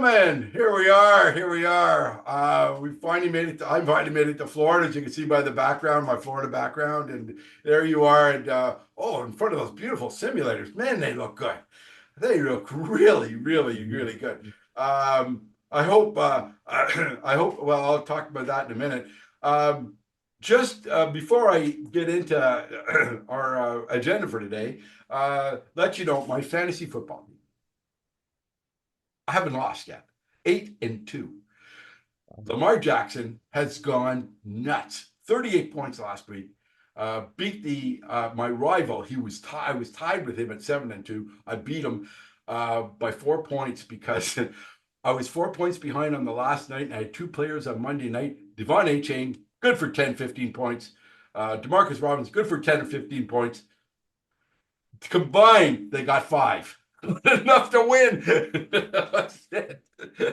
gentlemen, here we are. Here we are. We finally made it. I finally made it to Florida, as you can see by the background, my Florida background, and there you are. And oh, in front of those beautiful simulators, man, they look good. They look really, really, really good. I hope. I hope. Well, I'll talk about that in a minute. Just before I get into our agenda for today, let you know my fantasy football team. I haven't lost yet. 8-2. Lamar Jackson has gone nuts. 38 points last week. Beat the my rival. I was tied with him at 7-2. I beat him by 4 points because I was 4 points behind on the last night, and I had two players on Monday night. Devon A-Chain, good for 10, 15 points. Demarcus Robbins, good for 10 or 15 points. Combined, they got 5. Enough to win. That's it.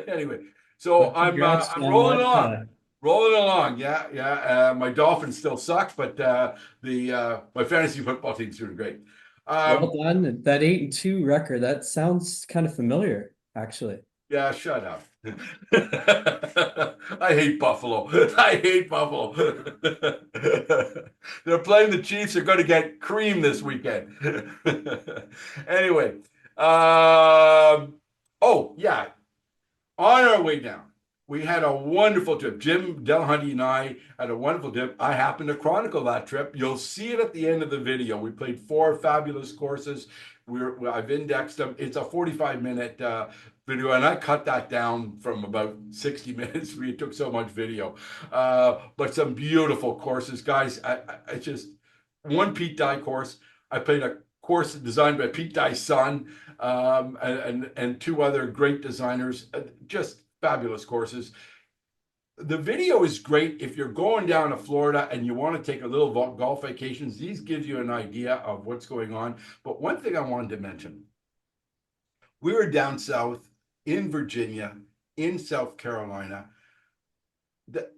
Anyway, so I'm rolling along. Rolling along. Yeah. My Dolphins still suck, but my fantasy football team's doing great. Well done. That 8-2 record, that sounds kind of familiar, actually. Yeah, shut up. I hate Buffalo. I hate Buffalo. They're playing the Chiefs. They're going to get cream this weekend. Anyway, oh yeah, on our way down, we had a wonderful trip. Jim Delahunty and I had a wonderful trip. I happened to chronicle that trip. You'll see it at the end of the video. We played 4 fabulous courses. I've indexed them. It's a 45-minute video, and I cut that down from about 60 minutes. We took so much video, but some beautiful courses, guys. I just one Pete Dye course. I played a course designed by Pete Dye's son, and 2 other great designers. Just fabulous courses. The video is great if you're going down to Florida and you want to take a little golf vacations. These gives you an idea of what's going on. But one thing I wanted to mention, we were down south in Virginia, in South Carolina.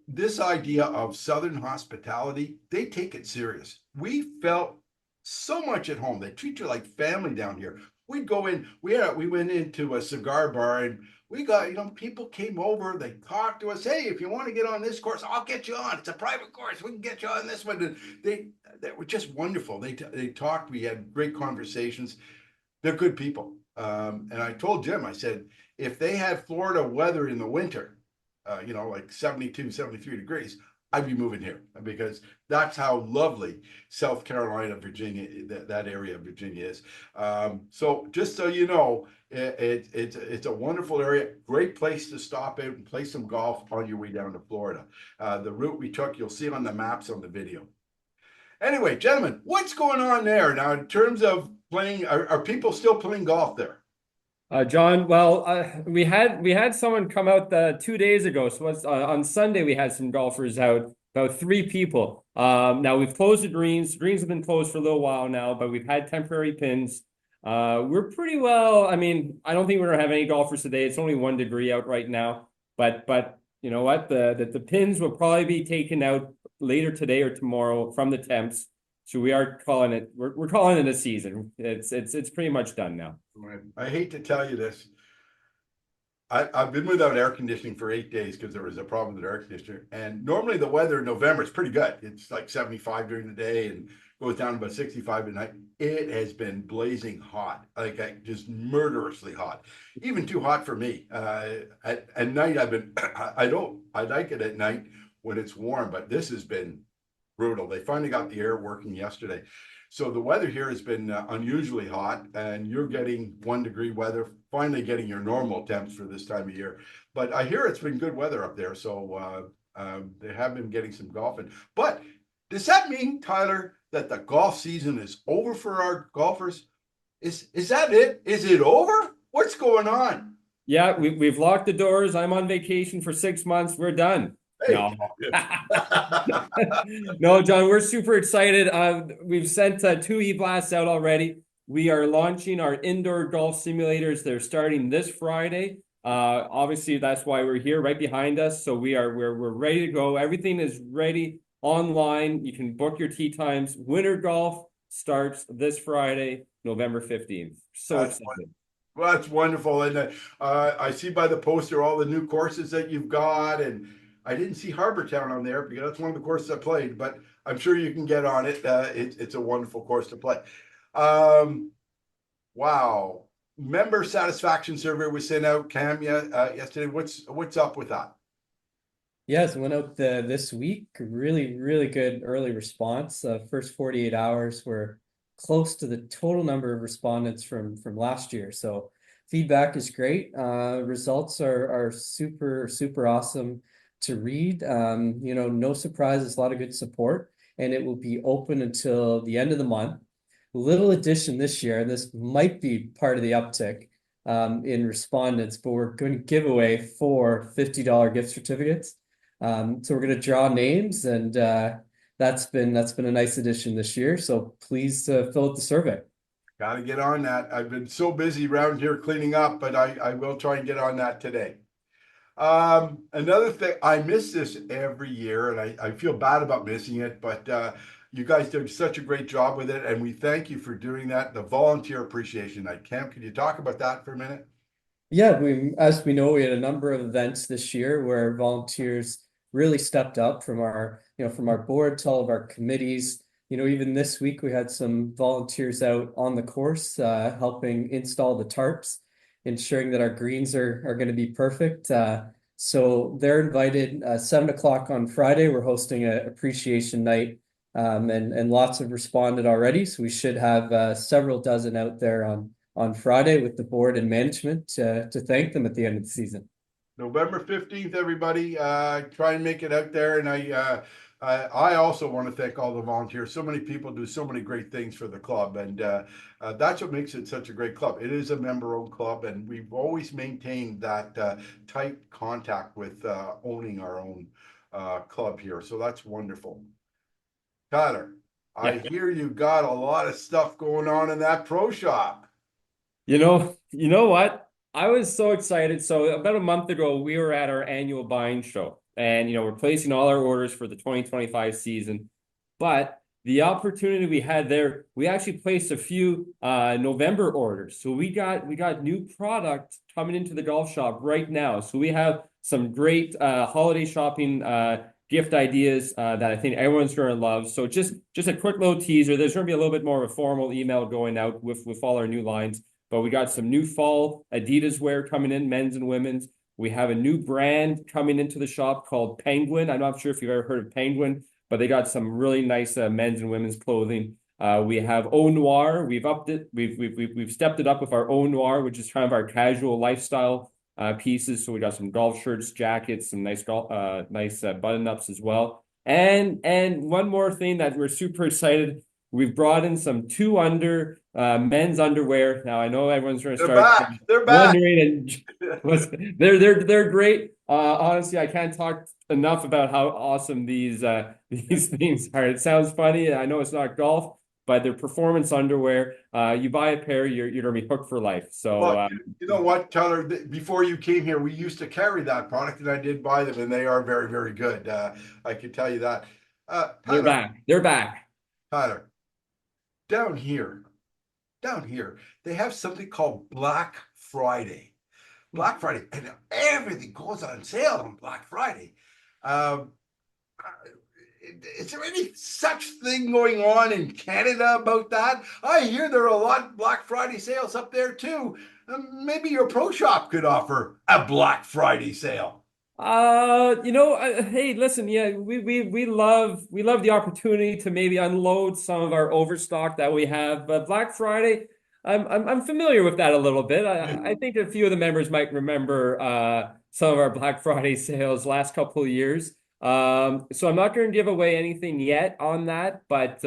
This idea of Southern hospitality, they take it serious. We felt so much at home. They treat you like family down here. We'd go in, we went into a cigar bar, and we got, people came over, they talked to us. Hey, if you want to get on this course, I'll get you on. It's a private course. We can get you on this one. And they were just wonderful. They talked. We had great conversations. They're good people. And I told Jim, I said, if they had Florida weather in the winter, like 72, 73 degrees, I'd be moving here because that's how lovely South Carolina, Virginia, that area of Virginia is. So just so you know, it's a wonderful area, great place to stop out and play some golf on your way down to Florida. The route we took, you'll see on the maps on the video. Anyway, gentlemen, what's going on there now in terms of playing? Are people still playing golf there? John, well, we had someone come out 2 days ago. So on Sunday we had some golfers out, about 3 people. Now we've closed the greens. Greens have been closed for a little while now, but we've had temporary pins. We're pretty well. I mean, I don't think we're gonna have any golfers today. It's only 1 degree out right now. But you know what? The pins will probably be taken out later today or tomorrow from the temps. So we are calling it. We're calling it a season. It's pretty much done now. I hate to tell you this. I've been without air conditioning for 8 days because there was a problem with the air conditioner. And normally the weather in November is pretty good. It's like 75 during the day and goes down to about 65 at night. It has been blazing hot, just murderously hot, even too hot for me. At night, I like it at night when it's warm, but this has been brutal. They finally got the air working yesterday. So the weather here has been unusually hot, and you're getting 1 degree weather, finally getting your normal temps for this time of year. But I hear it's been good weather up there, so they have been getting some golfing. But does that mean, Tyler, that the golf season is over for our golfers? Is that it? Is it over? What's going on? Yeah, we've locked the doors. I'm on vacation for 6 months. We're done. Hey. No. No, John, we're super excited. We've sent 2 e-blasts out already. We are launching our indoor golf simulators. They're starting this Friday. Obviously, that's why we're here right behind us. So we're ready to go. Everything is ready online. You can book your tee times. Winter golf starts this Friday, November 15th. So excited. Well, that's wonderful. And I see by the poster all the new courses that you've got. And I didn't see Harbour Town on there because that's one of the courses I played, but I'm sure you can get on it. It's a wonderful course to play. Um, wow. Member satisfaction survey was sent out, Camia, yesterday. What's up with that? Yes, went out this week. Really, really good early response. First 48 hours were close to the total number of respondents from last year. So feedback is great. Results are super awesome to read. No surprises, a lot of good support, and it will be open until the end of the month. Little addition this year, and this might be part of the uptick in respondents, but we're going to give away 4 $50 gift certificates. So we're going to draw names, and that's been a nice addition this year. So please fill out the survey. Got to get on that. I've been so busy around here cleaning up, but I will try and get on that today. Another thing, I miss this every year, and I feel bad about missing it, but you guys did such a great job with it, and we thank you for doing that. The volunteer appreciation night. Cam, could you talk about that for a minute? Yeah, as we know, we had a number of events this year where volunteers really stepped up from our board to all of our committees. Even this week we had some volunteers out on the course, helping install the tarps, ensuring that our greens are going to be perfect. So they're invited 7 o'clock on Friday. We're hosting an appreciation night, and lots have responded already. So we should have several dozen out there on Friday with the board and management to thank them at the end of the season. November 15th, everybody. Try and make it out there. And I also want to thank all the volunteers. So many people do so many great things for the club. And that's what makes it such a great club. It is a member-owned club, and we've always maintained that tight contact with owning our own club here. So that's wonderful. Tyler, I Yeah. hear you got a lot of stuff going on in that pro shop. You know what? I was so excited. So about a month ago, we were at our annual buying show, and we're placing all our orders for the 2025 season. But the opportunity we had there, we actually placed a few November orders. So we got new product coming into the golf shop right now. So we have some great holiday shopping gift ideas that I think everyone's going to love. So just a quick little teaser. There's going to be a little bit more of a formal email going out with all our new lines. But we got some new fall Adidas wear coming in, men's and women's. We have a new brand coming into the shop called Penguin. I'm not sure if you've ever heard of Penguin, but they got some really nice men's and women's clothing. We have Au Noir. We've upped it. We've stepped it up with our Au Noir, which is kind of our casual lifestyle pieces. So we got some golf shirts, jackets, some nice button ups as well. And one more thing that we're super excited. We've brought in some 2 under men's underwear. Now I know everyone's going to They're start back. They're back. wondering, and they're great. Honestly, I can't talk enough about how awesome these things are. It sounds funny. I know it's not golf, but they're performance underwear. You buy a pair, you're gonna be hooked for life. So Well, you know what, Tyler? Before you came here, we used to carry that product, and I did buy them, and they are very, very good. I can tell you that. they're Tyler, back. They're back. Tyler, down here, down here, they have something called Black Friday. Black Friday, and everything goes on sale on Black Friday. Um, is there any such thing going on in Canada about that? I hear there are a lot of Black Friday sales up there too. Maybe your pro shop could offer a Black Friday sale. Hey, listen, yeah, we love the opportunity to maybe unload some of our overstock that we have. But Black Friday, I'm familiar with that a little bit. I think a few of the members might remember some of our Black Friday sales last couple of years. So I'm not going to give away anything yet on that, but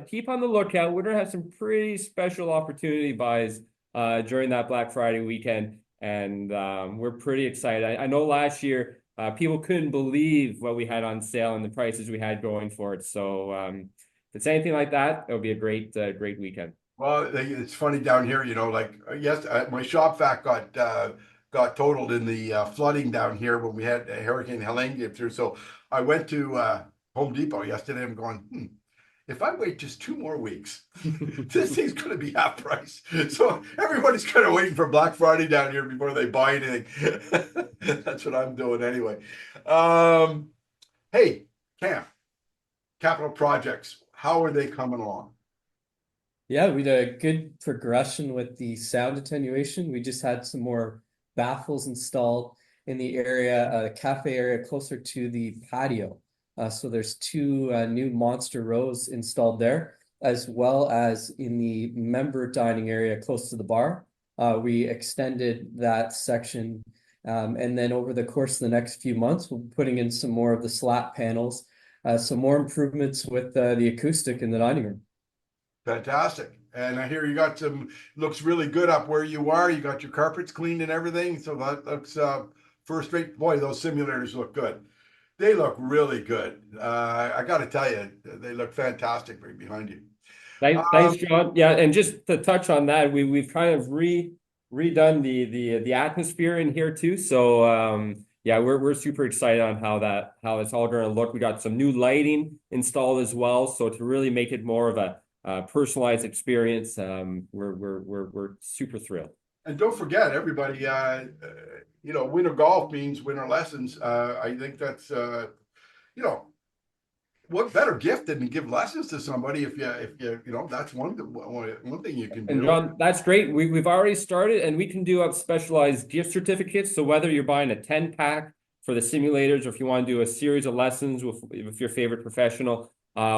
keep on the lookout. We're going to have some pretty special opportunity buys during that Black Friday weekend, and we're pretty excited. I know last year. People couldn't believe what we had on sale and the prices we had going for it. So if it's anything like that, it'll be a great weekend. Well, it's funny down here, like yes, my shop vac got totaled in the flooding down here when we had Hurricane Helene get through. So I went to Home Depot yesterday. I'm going, if I wait just 2 more weeks, this thing's going to be half price. So everybody's kind of waiting for Black Friday down here before they buy anything. That's what I'm doing anyway. Hey, Cam, capital projects, how are they coming along? Yeah, we did a good progression with the sound attenuation. We just had some more baffles installed in the area, cafe area closer to the patio. So there's 2 new monster rows installed there, as well as in the member dining area close to the bar. We extended that section, and then over the course of the next few months, we're putting in some more of the slat panels, some more improvements with the acoustic in the dining room. Fantastic. And I hear you got looks really good up where you are. You got your carpets cleaned and everything. So that looks first rate. Boy, those simulators look good. They look really good. I got to tell you, they look fantastic right behind you. Thanks, John. Yeah, and just to touch on that, we've kind of redone the atmosphere in here too. So yeah, we're super excited on how it's all going to look. We got some new lighting installed as well, so to really make it more of a personalized experience. We're super thrilled. And don't forget, everybody, winter golf means winter lessons. I think that's, what better gift than to give lessons to somebody if you that's one thing you can do. And John, that's great. We've already started, and we can do up specialized gift certificates. So whether you're buying a 10-pack for the simulators, or if you want to do a series of lessons with your favorite professional,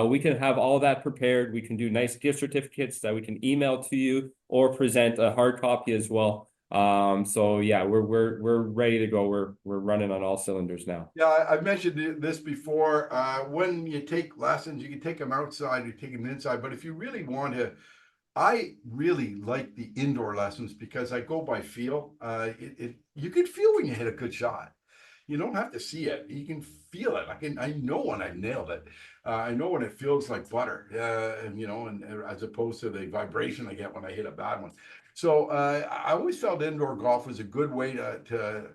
we can have all that prepared. We can do nice gift certificates that we can email to you or present a hard copy as well. So yeah, we're ready to go. We're running on all cylinders now. Yeah, I've mentioned this before. When you take lessons, you can take them outside, you take them inside. But if you really want to, I really like the indoor lessons because I go by feel. You can feel when you hit a good shot. You don't have to see it. You can feel it. I know when I've nailed it. I know when it feels like butter, and as opposed to the vibration I get when I hit a bad one. So I always felt indoor golf was a good way to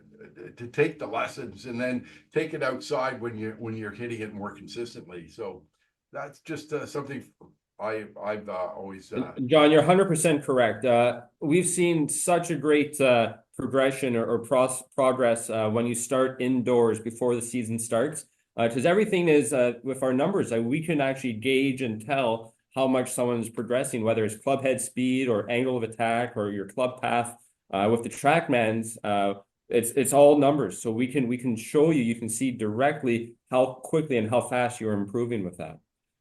take the lessons and then take it outside when you're hitting it more consistently. So that's just something I've always. John, you're 100% correct. We've seen such a great progression or progress when you start indoors before the season starts, because everything is with our numbers. We can actually gauge and tell how much someone is progressing, whether it's club head speed or angle of attack or your club path. With the TrackMans, it's all numbers, so we can show you. You can see directly how quickly and how fast you're improving with that.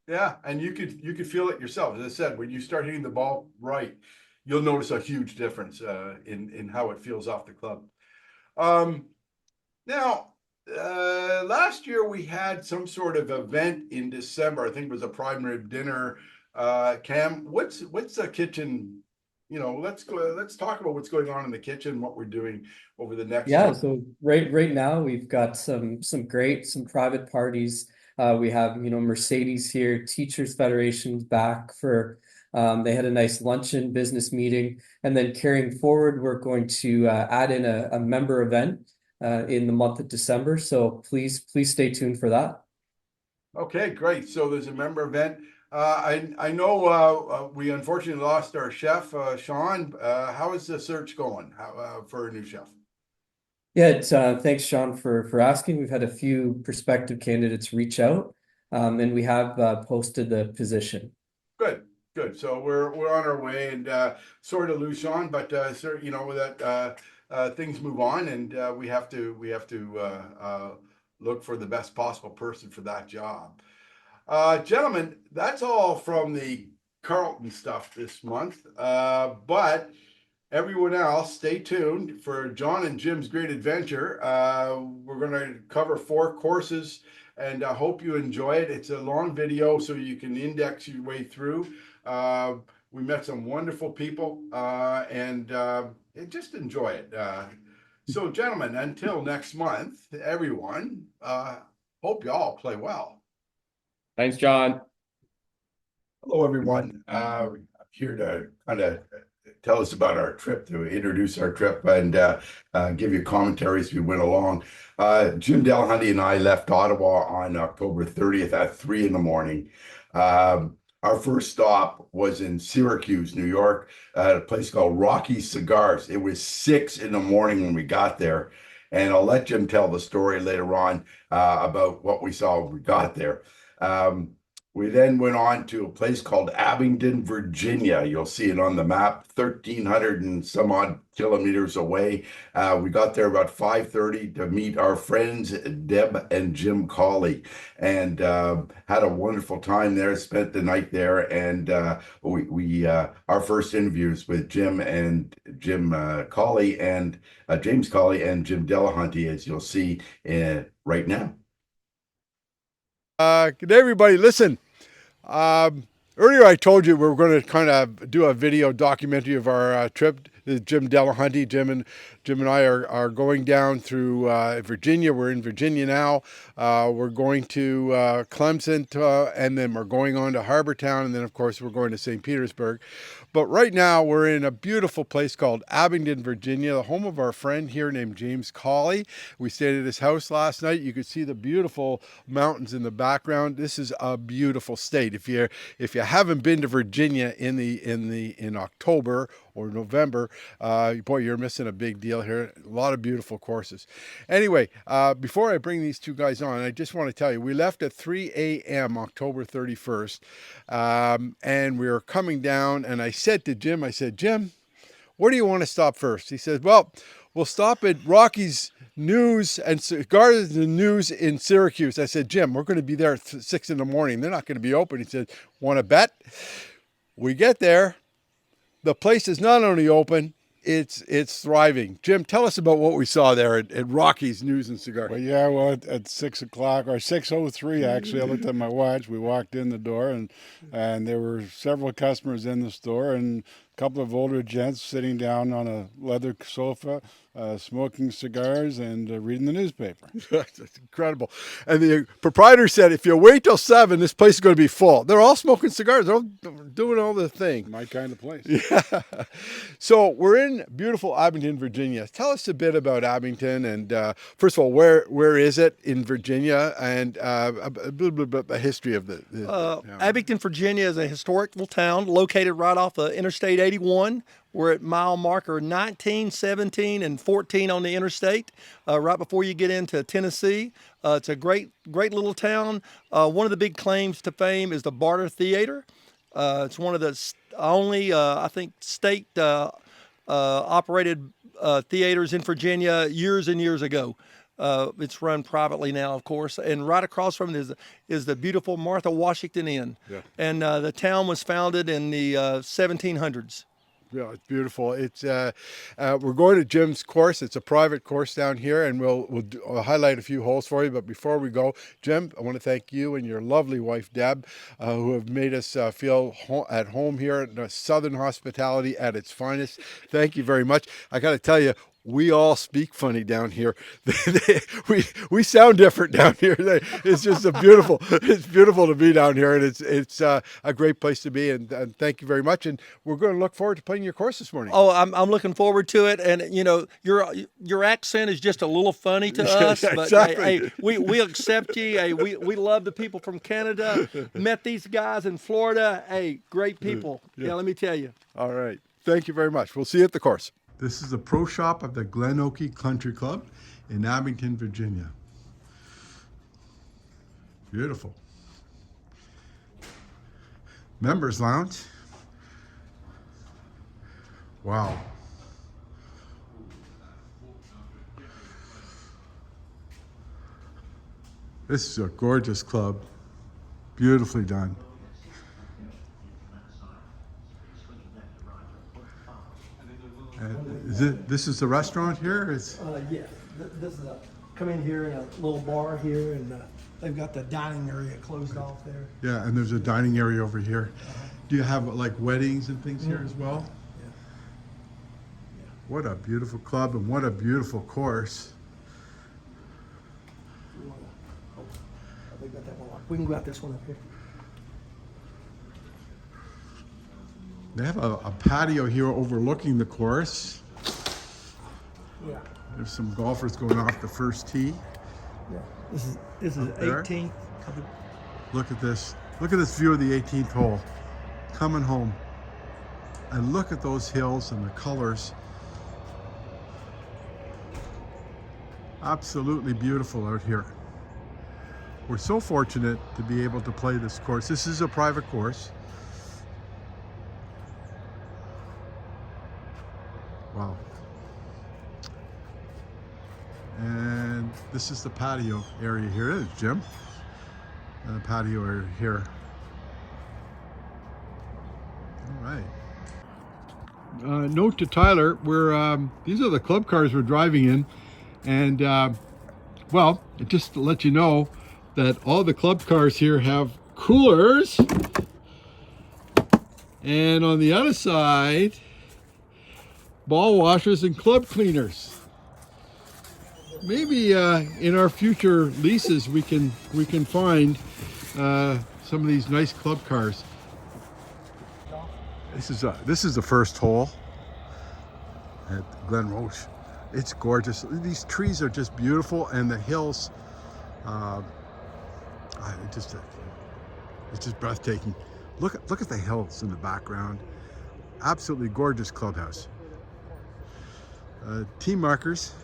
Yeah, and you could feel it yourself. As I said, when you start hitting the ball right, you'll notice a huge difference in how it feels off the club. Now, last year we had some sort of event in December. I think it was a prime rib dinner. Cam, what's the kitchen? Let's talk about what's going on in the kitchen, what we're doing over the next. Yeah, so right now we've got some private parties. We have Mercedes here, Teachers Federation's back for they had a nice luncheon business meeting, and then carrying forward we're going to add in a member event in the month of December. So please stay tuned for that. Okay, great. So there's a member event. I know we unfortunately lost our chef, Sean. How is the search going for a new chef? Yeah, thanks, Sean, for asking. We've had a few prospective candidates reach out, and we have posted the position. Good. So we're on our way, and sorry to lose Sean, but that things move on, and we have to look for the best possible person for that job. Gentlemen, that's all from the Carleton stuff this month. But everyone else, stay tuned for John and Jim's great adventure. We're going to cover 4 courses, and I hope you enjoy it. It's a long video, so you can index your way through. We met some wonderful people, and just enjoy it. So, gentlemen, until next month, everyone, hope you all play well. Thanks, John. Hello, everyone. I'm here to kind of tell us about our trip, to introduce our trip, and give you commentaries as we went along. Jim Delahunty and I left Ottawa on October 30th at 3 in the morning. Our first stop was in Syracuse, New York, at a place called Rocky Cigars. It was 6 in the morning when we got there. And I'll let Jim tell the story later on about what we saw when we got there. Um, we then went on to a place called Abingdon, Virginia. You'll see it on the map, 1,300 and some odd kilometers away. We got there about 5:30 to meet our friends Deb and Jim Cawley, and had a wonderful time there. Spent the night there, and we our first interviews with Jim Cawley and James Cawley and Jim Delahunty, as you'll see right now. Good day, everybody. Listen, earlier I told you we were going to kind of do a video documentary of our trip. Jim Delahunty, Jim and I are going down through Virginia. We're in Virginia now. We're going to Clemson, and then we're going on to Harbortown, and then of course we're going to St. Petersburg. But right now we're in a beautiful place called Abingdon, Virginia, the home of our friend here named James Cawley. We stayed at his house last night. You could see the beautiful mountains in the background. This is a beautiful state. If you haven't been to Virginia in October or November, boy, you're missing a big deal here. A lot of beautiful courses. Anyway, before I bring these two guys on, I just want to tell you, we left at 3 a.m. October 31st, and we were coming down, and I said to Jim, Jim, where do you want to stop first? He said, well, we'll stop at Rocky's News and Cigars and News in Syracuse. I said, Jim, we're going to be there at 6 in the morning. They're not going to be open. He said, want to bet? We get there. The place is not only open, it's thriving. Jim, tell us about what we saw there at Rocky's News and Cigars. Well, yeah, at 6 o'clock, or 6:03 actually, I looked at my watch. We walked in the door, and there were several customers in the store, and a couple of older gents sitting down on a leather sofa, smoking cigars and reading the newspaper. That's incredible. And the proprietor said, if you wait till 7, this place is going to be full. They're all smoking cigars. They're all doing all the thing. My kind of place. Yeah. So we're in beautiful Abingdon, Virginia. Tell us a bit about Abingdon, and first of all, where is it in Virginia, and a little bit about the history of the town. Abingdon, Virginia is a historical town located right off of Interstate 81. We're at mile marker 19, 17, and 14 on the interstate, right before you get into Tennessee. It's a great little town. One of the big claims to fame is the Barter Theater. It's one of the only, I think, state operated theaters in Virginia years and years ago. It's run privately now, of course, and right across from it is the beautiful Martha Washington Inn. Yeah. And the town was founded in the 1700s. Yeah, it's beautiful. It's we're going to Jim's course. It's a private course down here, and we'll highlight a few holes for you. But before we go, Jim, I want to thank you and your lovely wife Deb, who have made us feel at home here at Southern hospitality at its finest. Thank you very much. I got to tell you, we all speak funny down here. we sound different down here. It's just it's beautiful to be down here, and it's a great place to be. And thank you very much. And we're going to look forward to playing your course this morning. Oh, I'm looking forward to it. And you know, your accent is just a little funny to us, Yeah, but exactly. hey, we accept you. Hey, we love the people from Canada. Met these guys in Florida. Hey, great people. Yeah, let me tell you. All right. Thank you very much. We'll see you at the course. This is the pro shop of the Glenrochie Country Club in Abingdon, Virginia. Beautiful. Members Lounge. Wow. This is a gorgeous club. Beautifully done. This is the restaurant here? Yeah, this is come in here in a little bar here, and they've got the dining area closed off there. Yeah, and there's a dining area over here. Do you have like weddings and things here as well? Yeah. What a beautiful club, and what a beautiful course. They've got that one locked. We can go out this one up here. They have a patio here overlooking the course. Yeah. There's some golfers going off the first tee. Yeah. This is there. 18th. Look at this Look at this view of the 18th hole. Coming home. And look at those hills and the colors. Absolutely beautiful out here. We're so fortunate to be able to play this course. This is a private course. Wow. And this is the patio area here. It is, Jim. The patio area here. All right. Note to Tyler, these are the club cars we're driving in. And, well, just to let you know that all the club cars here have coolers. And on the other side, ball washers and club cleaners. Maybe in our future leases we can find some of these nice club cars. This is the first hole at Glenrochie. It's gorgeous. These trees are just beautiful, and the hills, it's just breathtaking. Look at the hills in the background. Absolutely gorgeous clubhouse. Team markers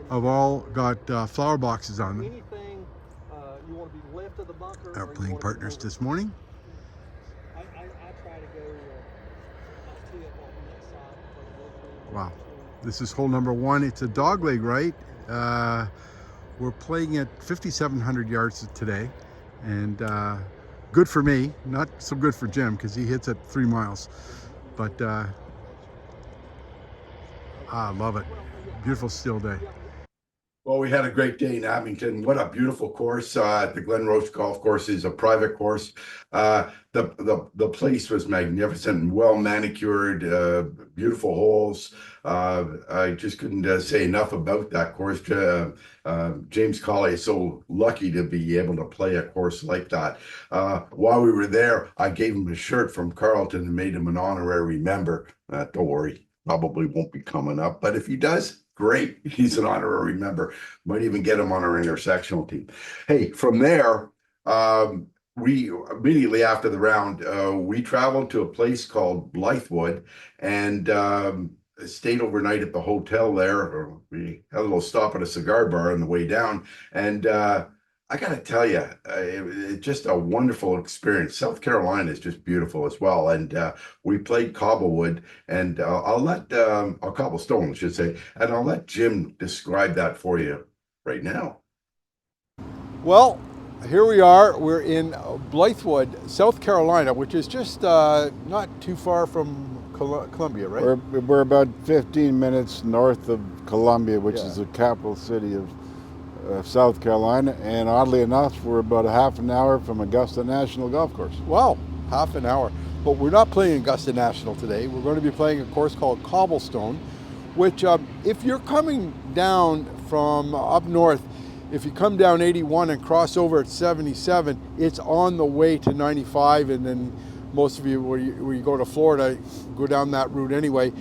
have all got flower boxes on them. Anything you want to be left of the bunker. Our playing partners this morning. I try to go. I'll tee up on that side. Wow. This is hole number 1. It's a dogleg, right? We're playing at 5,700 yards today, and good for me. Not so good for Jim because he hits at 3 miles. But I love it. Beautiful still day. Well, we had a great day in Abingdon. What a beautiful course. The Glenrochie Golf Course is a private course. The place was magnificent and well manicured, beautiful holes. I just couldn't say enough about that course. James Colley is so lucky to be able to play a course like that. While we were there, I gave him a shirt from Carleton and made him an honorary member. Don't worry, probably won't be coming up, but if he does, great. He's an honorary member. Might even get him on our intersectional team. Hey, from there, we immediately after the round, we traveled to a place called Blythewood and stayed overnight at the hotel there. We had a little stop at a cigar bar on the way down. And I got to tell you, it's just a wonderful experience. South Carolina is just beautiful as well. And we played Cobblestone, and Cobblestone, I should say, and I'll let Jim describe that for you right now. Well, here we are. We're in Blythewood, South Carolina, which is just not too far from Columbia, right? We're about 15 minutes north of Columbia, which is the capital city of South Carolina, and oddly enough, we're about a half an hour from Augusta National Golf Course. Wow, half an hour. But we're not playing Augusta National today. We're going to be playing a course called Cobblestone, which if you're coming down from up north, if you come down 81 and cross over at 77, it's on the way to 95, and then most of you, where you go to Florida, go down that route anyway.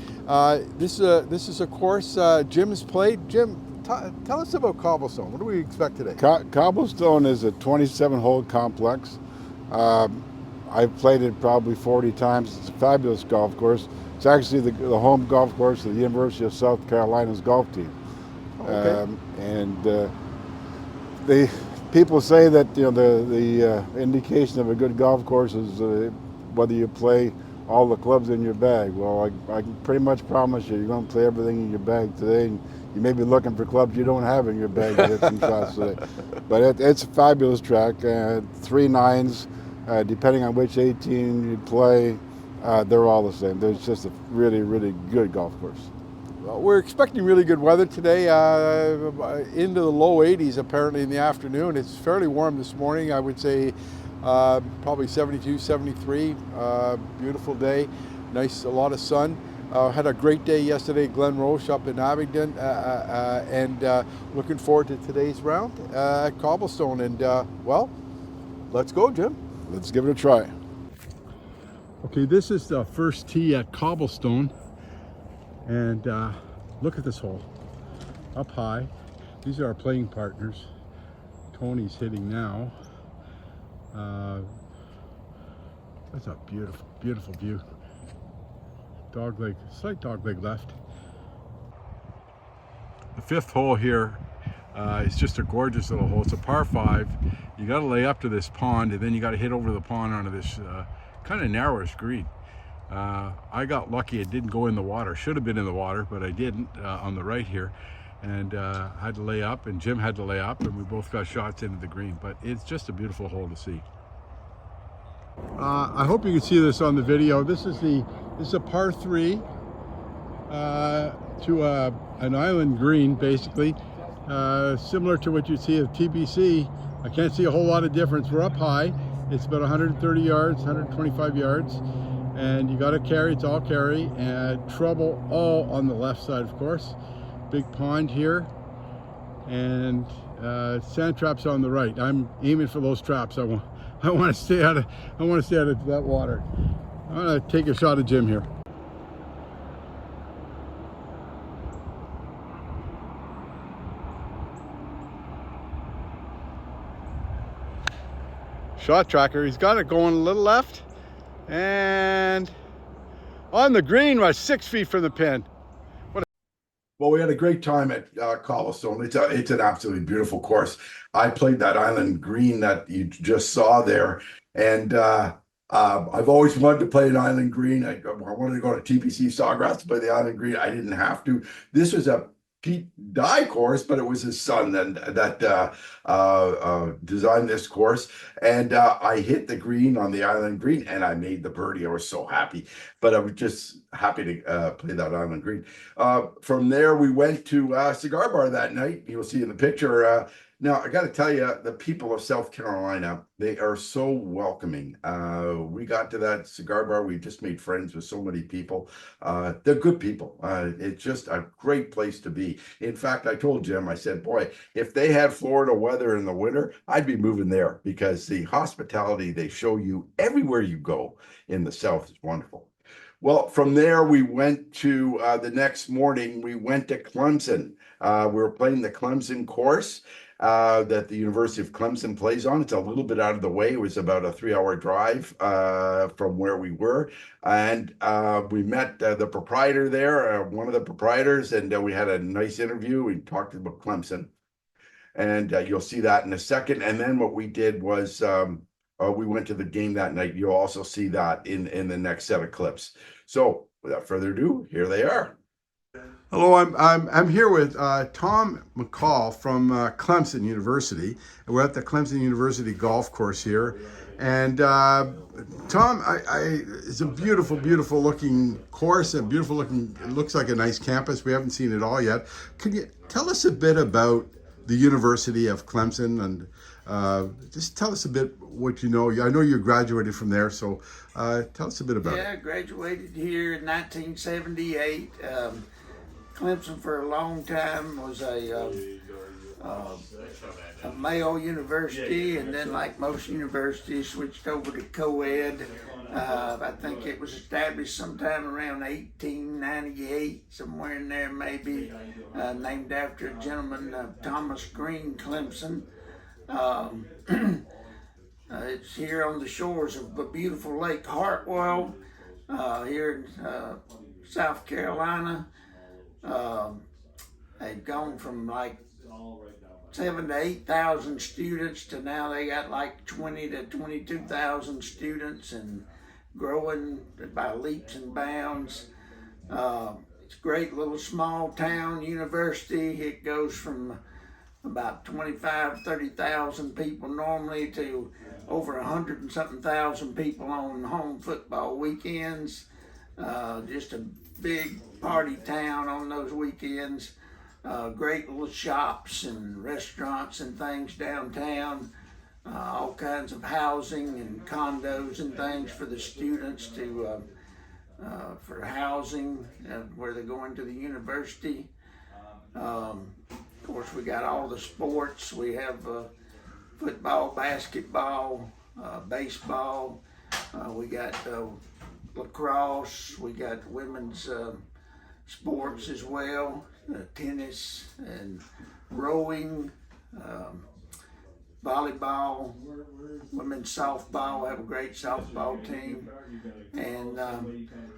This is a course Jim has played. Jim, tell us about Cobblestone. What do we expect today? Cobblestone is a 27-hole complex. I've played it probably 40 times. It's a fabulous golf course. It's actually the home golf course of the University of South Carolina's golf team. Okay. People say that the indication of a good golf course is whether you play all the clubs in your bag. Well, I can pretty much promise you're going to play everything in your bag today, and you may be looking for clubs you don't have in your bag to hit some shots today. But it's a fabulous track. 3 9s, depending on which 18 you play, they're all the same. There's just a really, really good golf course. Well, we're expecting really good weather today, into the low 80s apparently in the afternoon. It's fairly warm this morning, I would say probably 72, 73. Beautiful day, nice, a lot of sun. Had a great day yesterday at Glenrochie up in Abingdon, and looking forward to today's round at Cobblestone. And well, let's go, Jim. Let's give it a try. Okay, this is the first tee at Cobblestone, and look at this hole, up high. These are our playing partners. Tony's hitting now. That's a beautiful, beautiful view. Dogleg, slight dogleg left. The fifth hole here is just a gorgeous little hole. It's a par 5. You got to lay up to this pond, and then you got to hit over the pond onto this kind of narrowish green. I got lucky; it didn't go in the water. Should have been in the water, but I didn't on the right here. And I had to lay up, and Jim had to lay up, and we both got shots into the green. But it's just a beautiful hole to see. I hope you can see this on the video. This is a par 3 to an island green, basically, similar to what you see at TBC. I can't see a whole lot of difference. We're up high. It's about 130 yards, 125 yards, and you got to carry. It's all carry, and trouble all on the left side, of course. Big pond here, and sand traps on the right. I'm aiming for those traps. I want to stay out of that water. I'm gonna take a shot at Jim here. Shot tracker. He's got it going a little left, and on the green, right 6 feet from the pin. Well, we had a great time at Cobblestone. It's an absolutely beautiful course. I played that island green that you just saw there, and I've always wanted to play an island green. I wanted to go to TPC Sawgrass to play the island green. I didn't have to. This was a Pete Dye course, but it was his son that designed this course. And I hit the green on the island green, and I made the birdie. I was so happy, but I was just happy to play that island green. From there, we went to Cigar Bar that night. You'll see in the picture. Now, I got to tell you, the people of South Carolina, they are so welcoming. We got to that cigar bar. We just made friends with so many people. They're good people. It's just a great place to be. In fact, I told Jim, I said, boy, if they had Florida weather in the winter, I'd be moving there, because the hospitality they show you everywhere you go in the South is wonderful. Well, from there, we went to the next morning, we went to Clemson. We were playing the Clemson course that the University of Clemson plays on. It's a little bit out of the way. It was about a 3-hour drive from where we were. And we met the proprietor there, one of the proprietors, and we had a nice interview. We talked about Clemson. And you'll see that in a second. And then what we did was we went to the game that night. You'll also see that in the next set of clips. So without further ado, here they are. Hello, I'm here with Tom McCall from Clemson University. We're at the Clemson University golf course here, and Tom, it's a beautiful, beautiful looking course and beautiful looking. It looks like a nice campus. We haven't seen it all yet. Can you tell us a bit about the University of Clemson, and just tell us a bit what you know? I know you graduated from there, so tell us a bit about it. Yeah, I graduated here in 1978. Clemson for a long time was a male university, and then, like most universities, switched over to co-ed. I think it was established sometime around 1898, somewhere in there maybe, named after a gentleman, Thomas Green Clemson. It's here on the shores of the beautiful Lake Hartwell, here in South Carolina. They've gone from like 7,000 to 8,000 students to now they got like 20 to 22,000 students, and growing by leaps and bounds. It's a great little small town university. It goes from about 25, 30,000 people normally to over 100 and something thousand people on home football weekends. Just a big party town on those weekends. Great little shops and restaurants and things downtown. All kinds of housing and condos and things for the students to for housing where they're going to the university. Of course, we got all the sports. We have football, basketball, baseball. We got lacrosse. We got women's sports as well, tennis and rowing. volleyball, women's softball. We have a great softball team. And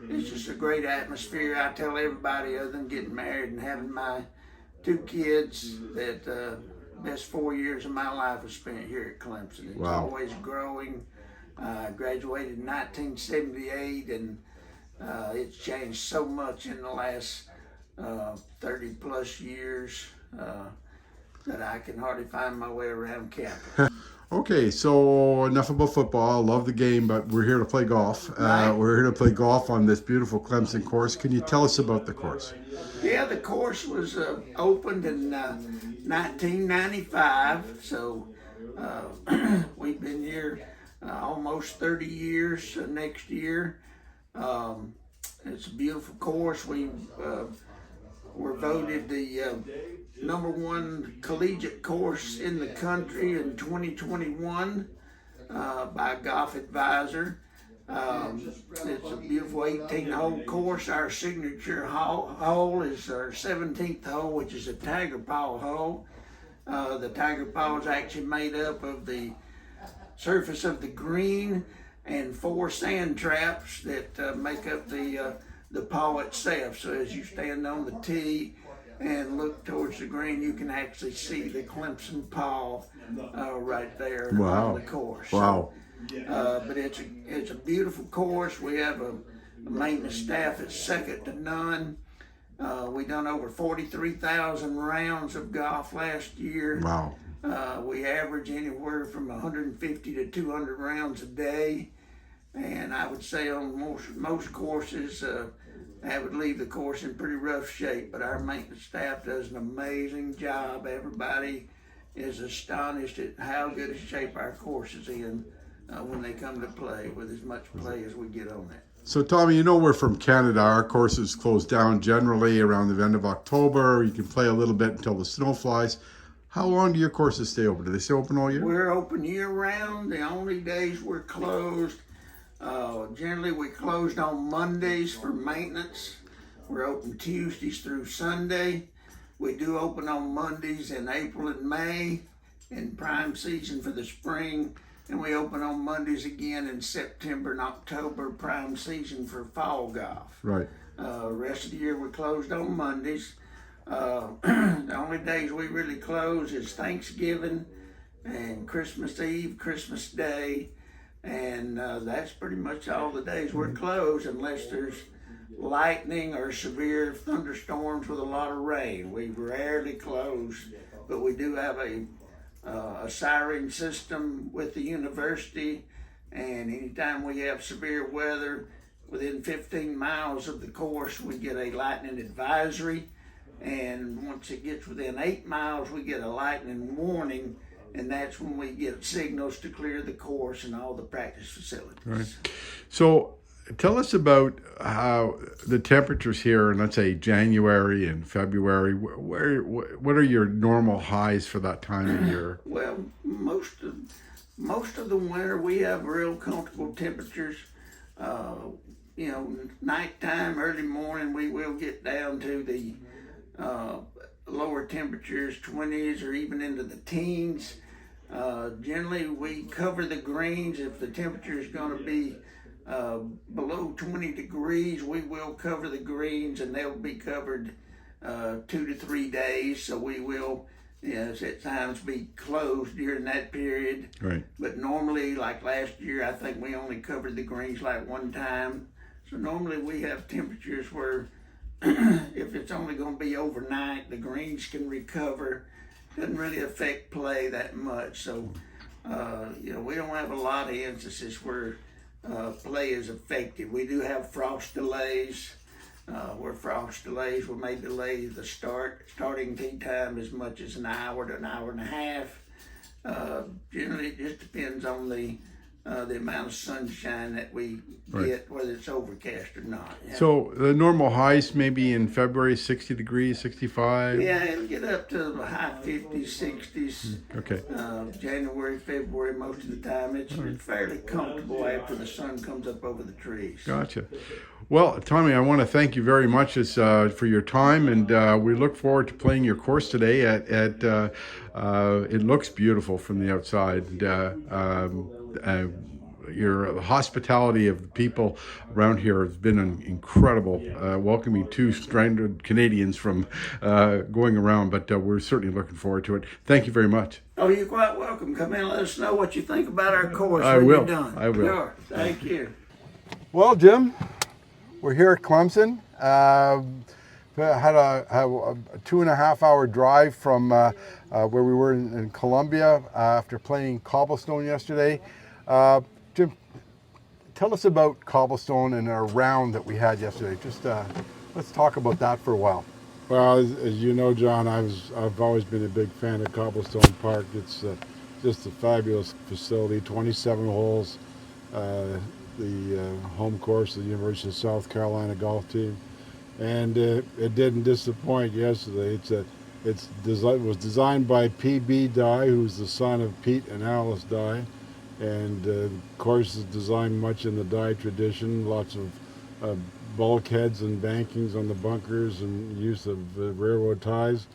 it's just a great atmosphere. I tell everybody, other than getting married and having my 2 kids, that best 4 years of my life was spent here at Clemson. It's Wow. always growing. I graduated in 1978, and it's changed so much in the last 30 plus years that I can hardly find my way around Captial. Okay, so enough about football. I love the game, but we're here to play golf. Right. We're here to play golf on this beautiful Clemson course. Can you tell us about the course? Yeah, the course was opened in 1995, so we've been here almost 30 years next year. It's a beautiful course. We were voted the #1 collegiate course in the country in 2021 by Golf Advisor. It's a beautiful 18-hole course. Our signature hole is our 17th hole, which is a tiger paw hole. The tiger paw is actually made up of the surface of the green and 4 sand traps that make up the paw itself. So as you stand on the tee and look towards the green, you can actually see the Clemson paw right there Wow. on the course. Wow. But it's a beautiful course. We have a maintenance staff that's second to none. We done over 43,000 rounds of golf last year. Wow. We average anywhere from 150 to 200 rounds a day. And I would say on most courses, I would leave the course in pretty rough shape, but our maintenance staff does an amazing job. Everybody is astonished at how good a shape our course is in when they come to play, with as much play as we get on it. So, Tommy, you know we're from Canada. Our courses close down generally around the end of October. You can play a little bit until the snow flies. How long do your courses stay open? Do they stay open all year? We're open year round. The only days we're closed, generally we closed on Mondays for maintenance. We're open Tuesdays through Sunday. We do open on Mondays in April and May in prime season for the spring. And we open on Mondays again in September and October, prime season for fall golf. Right. Rest of the year we're closed on Mondays. The only days we really close is Thanksgiving and Christmas Eve, Christmas Day, and that's pretty much all the days we're closed unless there's lightning or severe thunderstorms with a lot of rain. We rarely close, but we do have a siren system with the university, and anytime we have severe weather within 15 miles of the course, we get a lightning advisory, and once it gets within 8 miles, we get a lightning warning, and that's when we get signals to clear the course and all the practice facilities. Right. So tell us about how the temperatures here in, let's say, January and February. What are your normal highs for that time of year? Well, most of the winter we have real comfortable temperatures. Nighttime, early morning, we will get down to the lower temperatures, 20s or even into the teens. Generally, we cover the greens. If the temperature is going to be below 20 degrees, we will cover the greens, and they'll be covered 2 to 3 days. So we will, at times, be closed during that period. Right. But normally, like last year, I think we only covered the greens like one time. So normally we have temperatures where if it's only going to be overnight, the greens can recover. Doesn't really affect play that much. So, we don't have a lot of instances where play is affected. We do have frost delays, where frost delays may delay the starting tee time as much as an hour to an hour and a half. Generally, it just depends on the amount of sunshine that we get, whether it's overcast or not. Yeah. So the normal highs maybe in February, 60 degrees, 65? Yeah, it'll get up to the high 50s, 60s. Okay. January, February, most of the time. It's fairly comfortable after the sun comes up over the trees. Gotcha. Well, Tommy, I want to thank you very much for your time, and we look forward to playing your course today. It looks beautiful from the outside. Your hospitality of the people around here has been incredible, welcoming two stranded Canadians from going around, but we're certainly looking forward to it. Thank you very much. Oh, you're quite welcome. Come in and let us know what you think about our course I when will. you're done. I will. Sure. Thank you. Well, Jim, we're here at Clemson. Had a 2.5 hour drive from where we were in Columbia after playing Cobblestone yesterday. Jim, tell us about Cobblestone and our round that we had yesterday. Just let's talk about that for a while. Well, as you know, John, I've always been a big fan of Cobblestone Park. It's just a fabulous facility, 27 holes, the home course of the University of South Carolina golf team, and it didn't disappoint yesterday. It was designed by P.B. Dye, who's the son of Pete and Alice Dye, and the course is designed much in the Dye tradition. Lots of bulkheads and bankings on the bunkers and use of railroad ties.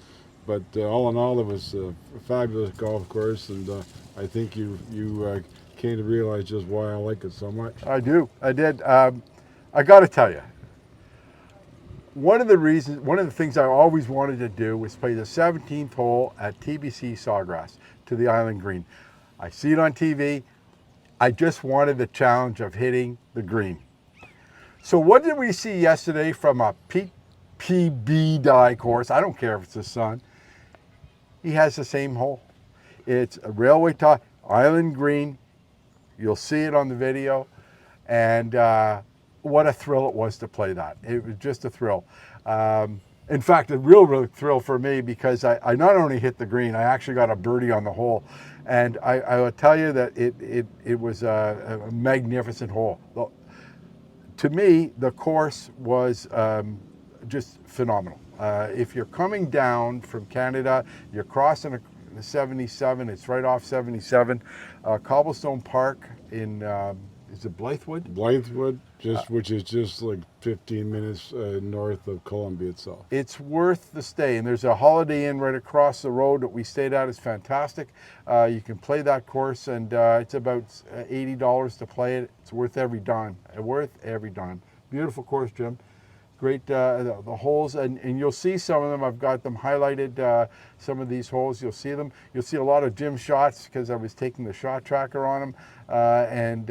But all in all, it was a fabulous golf course, and I think you came to realize just why I like it so much. I do. I did. I got to tell you, one of the things I always wanted to do was play the 17th hole at TBC Sawgrass to the Island Green. I see it on TV. I just wanted the challenge of hitting the green. So what did we see yesterday from a PB Dye course? I don't care if it's his son. He has the same hole. It's a railway tie, Island Green. You'll see it on the video. And what a thrill it was to play that. It was just a thrill. In fact, a real thrill for me, because I not only hit the green, I actually got a birdie on the hole. And I will tell you that it was a magnificent hole. To me, the course was just phenomenal. If you're coming down from Canada, you're crossing the 77, it's right off 77, Cobblestone Park in, is it Blythewood? Blythewood, which is just like 15 minutes north of Columbia itself. It's worth the stay, and there's a Holiday Inn right across the road that we stayed at. It's fantastic. You can play that course, and it's about $80 to play it. It's worth every dime. Worth every dime. Beautiful course, Jim. Great, the holes, and you'll see some of them. I've got them highlighted, some of these holes. You'll see them. You'll see a lot of Jim shots because I was taking the shot tracker on them, and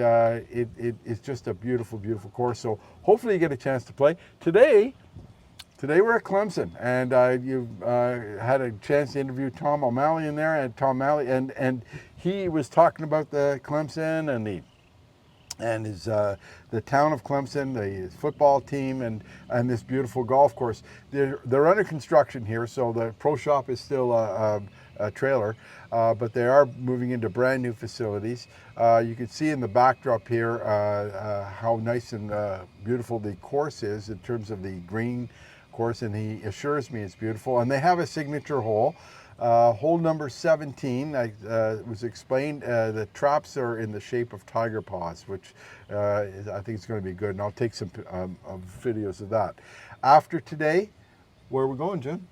it's just a beautiful, beautiful course. So hopefully you get a chance to play. Today we're at Clemson, and you've had a chance to interview Tom O'Malley in there, and he was talking about the Clemson and the town of Clemson, the football team, and this beautiful golf course. They're under construction here, so the pro shop is still a trailer, but they are moving into brand new facilities. You can see in the backdrop here how nice and beautiful the course is in terms of the green course, and he assures me it's beautiful. And they have a signature hole. Hole number 17, was explained, the traps are in the shape of tiger paws, which I think is going to be good, and I'll take some videos of that. After today, where are we going, Jim?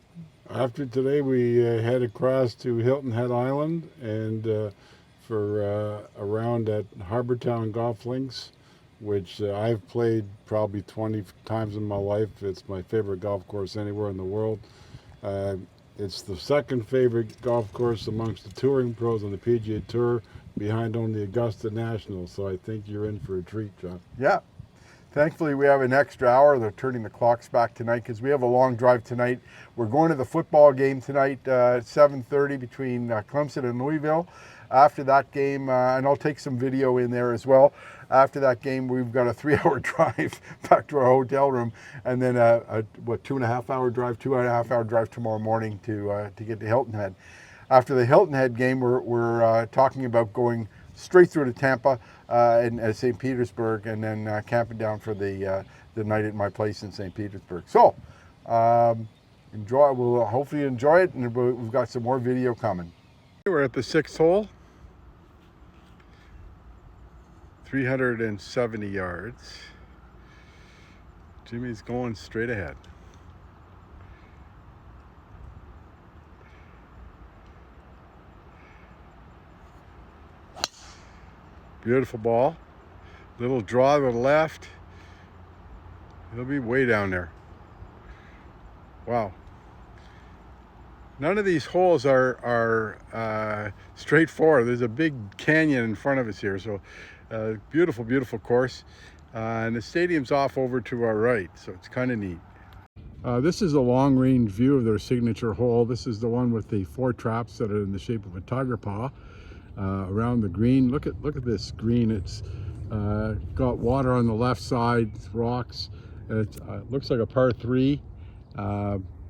After today, we head across to Hilton Head Island and for a round at Harbortown Golf Links, which I've played probably 20 times in my life. It's my favorite golf course anywhere in the world. It's the second favorite golf course amongst the touring pros on the PGA Tour, behind only Augusta National. So I think you're in for a treat, John. Yeah. Thankfully, we have an extra hour. They're turning the clocks back tonight because we have a long drive tonight. We're going to the football game tonight at 7:30 between Clemson and Louisville. After that game, and I'll take some video in there as well. After that game, we've got a 3-hour drive back to our hotel room, and then a 2.5 hour drive, 2.5 hour drive tomorrow morning to get to Hilton Head. After the Hilton Head game, we're talking about going straight through to Tampa and St. Petersburg, and then camping down for the night at my place in St. Petersburg. So enjoy. We'll hopefully enjoy it, and we've got some more video coming. We're at the 6th hole. 370 yards. Jimmy's going straight ahead. Beautiful ball. Little draw to the left. He'll be way down there. Wow. None of these holes are straightforward. There's a big canyon in front of us here. So beautiful, beautiful course. And the stadium's off over to our right. So it's kind of neat. This is a long range view of their signature hole. This is the one with the 4 traps that are in the shape of a tiger paw around the green. Look at this green. It's got water on the left side, rocks. It looks like a par 3.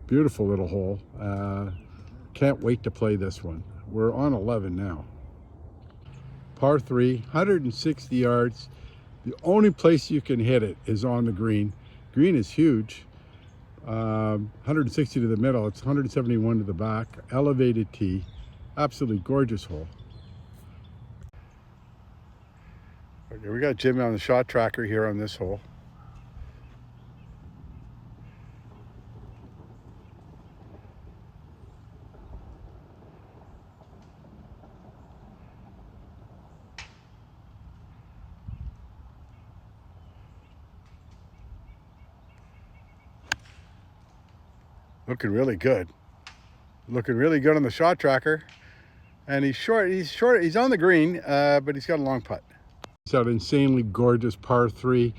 Beautiful little hole. Can't wait to play this one. We're on 11 now. Par 3, 160 yards. The only place you can hit it is on the green. Green is huge. 160 to the middle. It's 171 to the back. Elevated tee. Absolutely gorgeous hole. Okay, we got Jimmy on the shot tracker here on this hole. Looking really good. Looking really good on the shot tracker. And he's short, he's on the green, but he's got a long putt. It's an insanely gorgeous par 3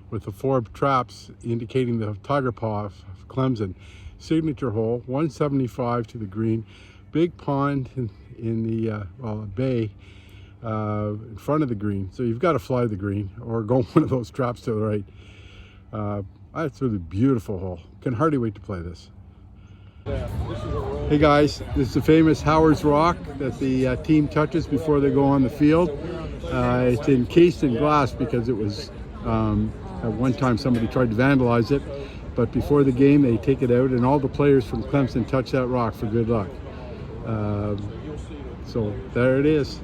with the 4 traps indicating the tiger paw of Clemson. Signature hole, 175 to the green. Big pond in the bay in front of the green. So you've got to fly the green or go one of those traps to the right. That's a really beautiful hole. Can hardly wait to play this. Hey guys, this is the famous Howard's Rock that the team touches before they go on the field. It's encased in glass because it was, at one time somebody tried to vandalize it, but before the game they take it out and all the players from Clemson touch that rock for good luck. So there it is.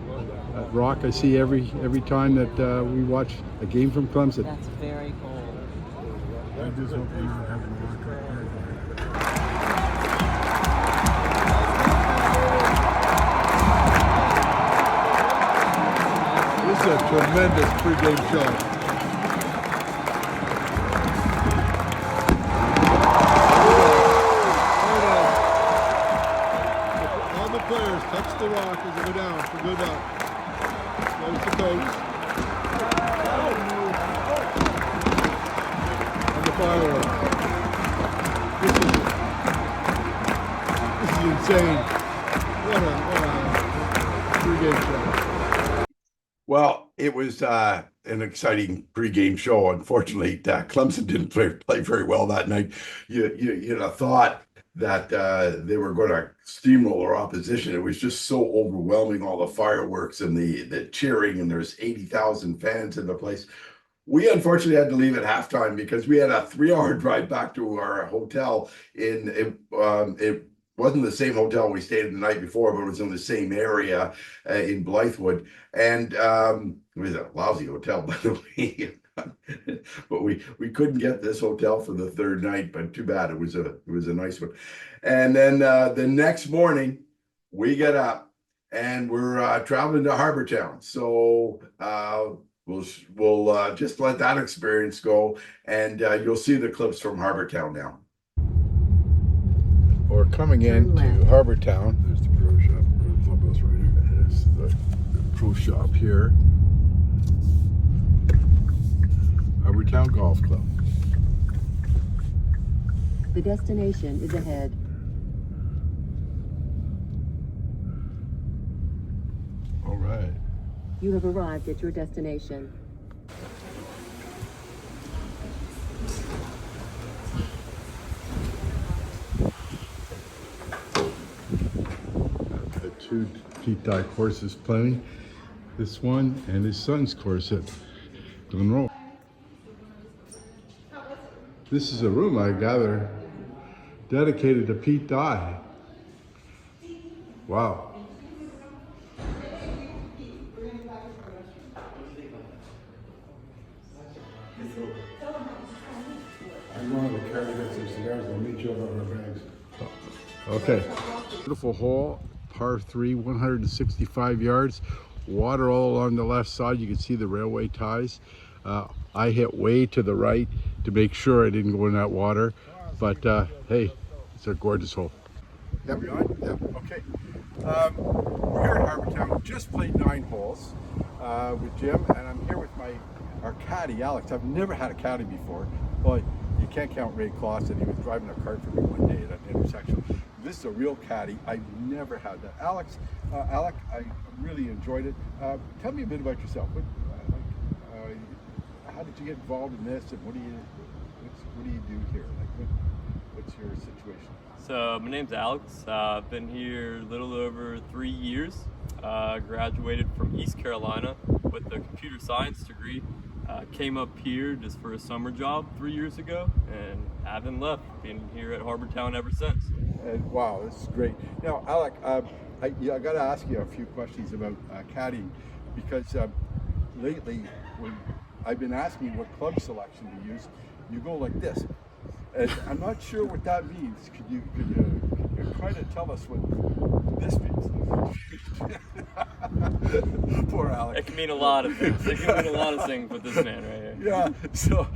That rock I see every time that we watch a game from Clemson. That's very cool. I just hope we don't have a rock right there. This is a tremendous pregame shot. All the players touch the rock as they go down for good luck. There's the coach. And the fireworks. This is insane. What a pregame shot. Well, it was an exciting pregame show. Unfortunately, Clemson didn't play very well that night. You'd have thought that they were going to steamroll our opposition. It was just so overwhelming, all the fireworks and the cheering, and there's 80,000 fans in the place. We unfortunately had to leave at halftime because we had a 3-hour drive back to our hotel. It wasn't the same hotel we stayed the night before, but it was in the same area in Blythewood. And it was a lousy hotel, by the way. But we couldn't get this hotel for the 3rd night, but too bad. It was a nice one. And then the next morning we get up and we're traveling to Harbour Town. So we'll just let that experience go, and you'll see the clips from Harbour Town now. We're coming into Harbour Town. There's the pro shop, or the clubhouse right here. There's the pro shop here. Harbour Town Golf Club. The destination is ahead. All right. You have arrived at your destination. I've had 2 Pete Dye courses playing. This one and his son's course at Glenrochie. This is a room, I gather, dedicated to Pete Dye. Wow. cars. We'll meet you over our bags. Okay. Beautiful hole, par 3, 165 yards. Water all along the left side. You can see the railway ties. I hit way to the right to make sure I didn't go in that water. But hey, it's a gorgeous hole. Yeah, we on? Yeah, okay. We're here at Harbour Town. Just played 9 holes with Jim, and I'm here with our caddy, Alex. I've never had a caddy before, but you can't count Ray Clausen. He was driving a cart for me one day at an intersection. This is a real caddy. I've never had that. Alec, I really enjoyed it. Tell me a bit about yourself. How did you get involved in this, and what do you do here? What's your situation? So my name's Alex. I've been here a little over 3 years. Graduated from East Carolina with a computer science degree. Came up here just for a summer job 3 years ago and haven't left. Been here at Harbour Town ever since. And wow, this is great. Now, Alec, I got to ask you a few questions about caddying, because lately when I've been asking what club selection to use, you go like this, and I'm not sure what that means. Could you kind of tell us what this means? Poor Alex. It can mean a lot of things. It can mean a lot of things with this man right here. Yeah. So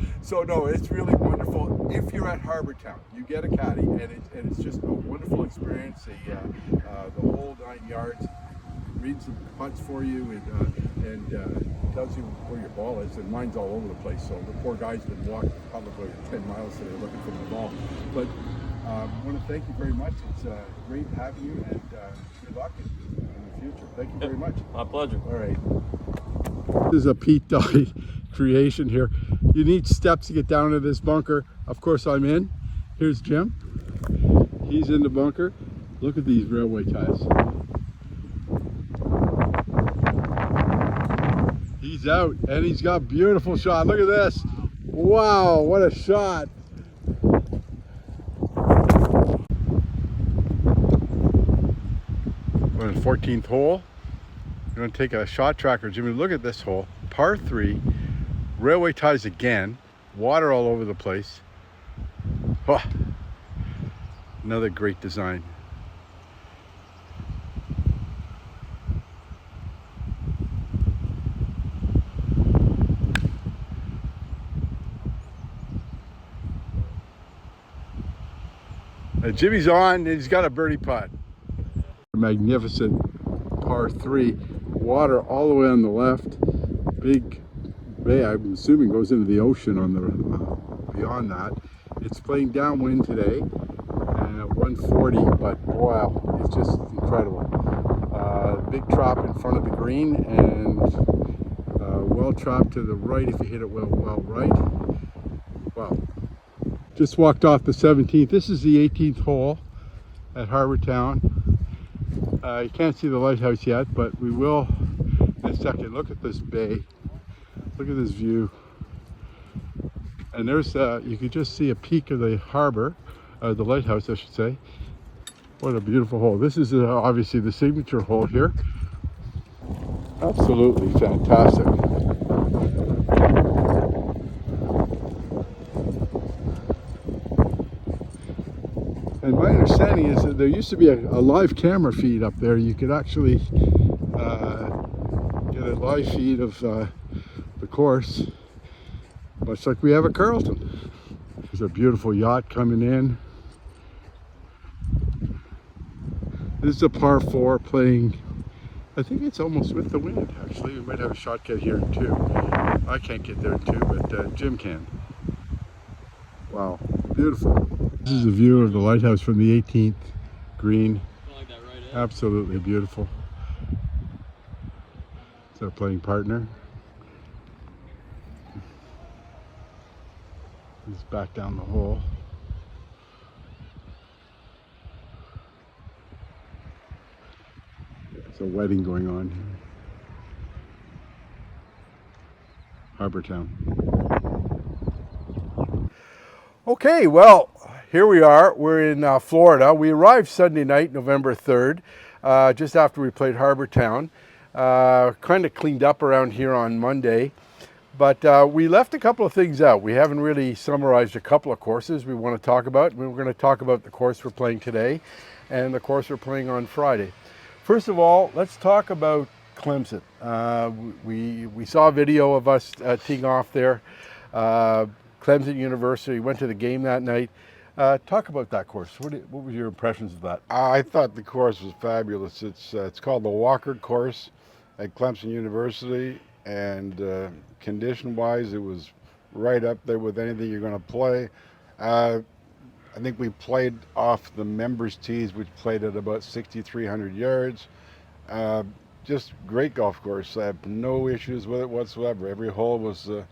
no, it's really wonderful. If you're at Harbour Town, you get a caddy, and it's just a wonderful experience. The whole 9 yards. Reads the putts for you and tells you where your ball is, and mine's all over the place, so the poor guy's been walking probably 10 miles today looking for the ball. But I want to thank you very much. It's great having you, and good luck in the future. Thank you very much. My pleasure. All right. This is a Pete Dye creation here. You need steps to get down to this bunker. Of course, I'm in. Here's Jim. He's in the bunker. Look at these railway ties. He's out, and he's got a beautiful shot. Look at this. Wow, what a shot. We're on the 14th hole. We're going to take a shot tracker. Jimmy, look at this hole. Par 3, railway ties again, water all over the place. Oh, another great design. Jimmy's on, and he's got a birdie putt. Magnificent par 3, water all the way on the left. Big bay, I'm assuming goes into the ocean on the beyond that. It's playing downwind today at 140, but wow, it's just incredible. Big trap in front of the green, and well trapped to the right if you hit it well right. Wow. Just walked off the 17th. This is the 18th hole at Harbour Town. You can't see the lighthouse yet, but we will in a second. Look at this bay. Look at this view. And there's, you can just see a peek of the harbor, the lighthouse, I should say. What a beautiful hole. This is obviously the signature hole here. Absolutely fantastic. And my understanding is that there used to be a live camera feed up there. You could actually get a live feed of the course, much like we have at Carleton. There's a beautiful yacht coming in. This is a par 4 playing, I think it's almost with the wind actually. We might have a shot get here in 2. I can't get there in 2, but Jim can. Wow, beautiful. This is a view of the lighthouse from the 18th green. Like that right, Absolutely beautiful. It's our playing partner. He's back down the hole. There's a wedding going on here. Harbour Town. Okay, well, here we are. We're in Florida. We arrived Sunday night, November 3rd, just after we played Harbour Town. Kind of cleaned up around here on Monday. But we left a couple of things out. We haven't really summarized a couple of courses we want to talk about. We're going to talk about the course we're playing today and the course we're playing on Friday. First of all, let's talk about Clemson. We saw a video of us teeing off there. Clemson University, went to the game that night. Talk about that course. What were your impressions of that? I thought the course was fabulous. It's called the Walker course at Clemson University, and condition-wise, it was right up there with anything you're going to play. I think we played off the members' tees, which played at about 6,300 yards. Just great golf course. I have no issues with it whatsoever. Every hole was a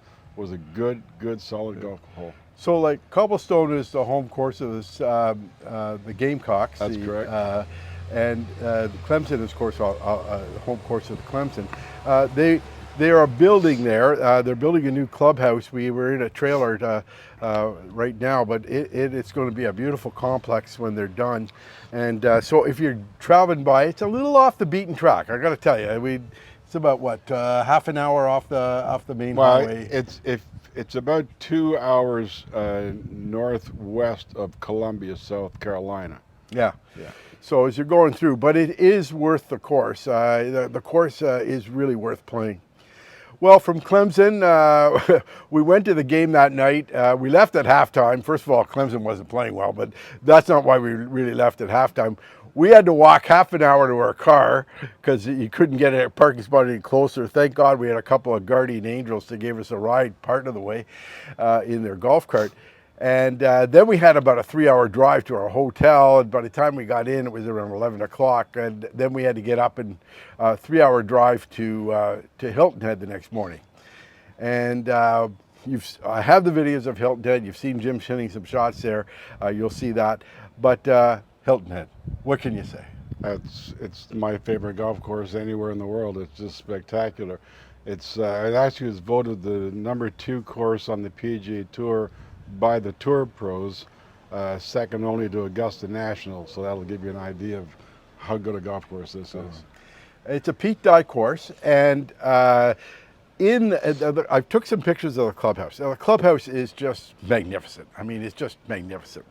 good, solid golf hole. So, like, Cobblestone is the home course of this, the Gamecocks. That's correct. And Clemson is, of course, the home course of the Clemson. They are building there. They're building a new clubhouse. We were in a trailer right now, but it's going to be a beautiful complex when they're done. And so if you're traveling by, it's a little off the beaten track. I got to tell you, it's about what, half an hour off the main highway. It's about 2 hours northwest of Columbia, South Carolina. Yeah. So as you're going through, but it is worth the course. The course is really worth playing. Well, from Clemson, we went to the game that night. We left at halftime. First of all, Clemson wasn't playing well, but that's not why we really left at halftime. We had to walk half an hour to our car because you couldn't get a parking spot any closer. Thank God we had a couple of guardian angels that gave us a ride part of the way in their golf cart. And then we had about a 3-hour drive to our hotel. And by the time we got in, it was around 11 o'clock. And then we had to get up and 3-hour drive to Hilton Head the next morning. And I have the videos of Hilton Head. You've seen Jim hitting some shots there. You'll see that. But Hilton Head, what can you say? It's my favorite golf course anywhere in the world. It's just spectacular. It actually was voted the #2 course on the PGA Tour by the Tour Pros, second only to Augusta National. So that'll give you an idea of how good a golf course this is. It's a Pete Dye course, and I took some pictures of the clubhouse. Now, the clubhouse is just magnificent. I mean, it's just magnificent.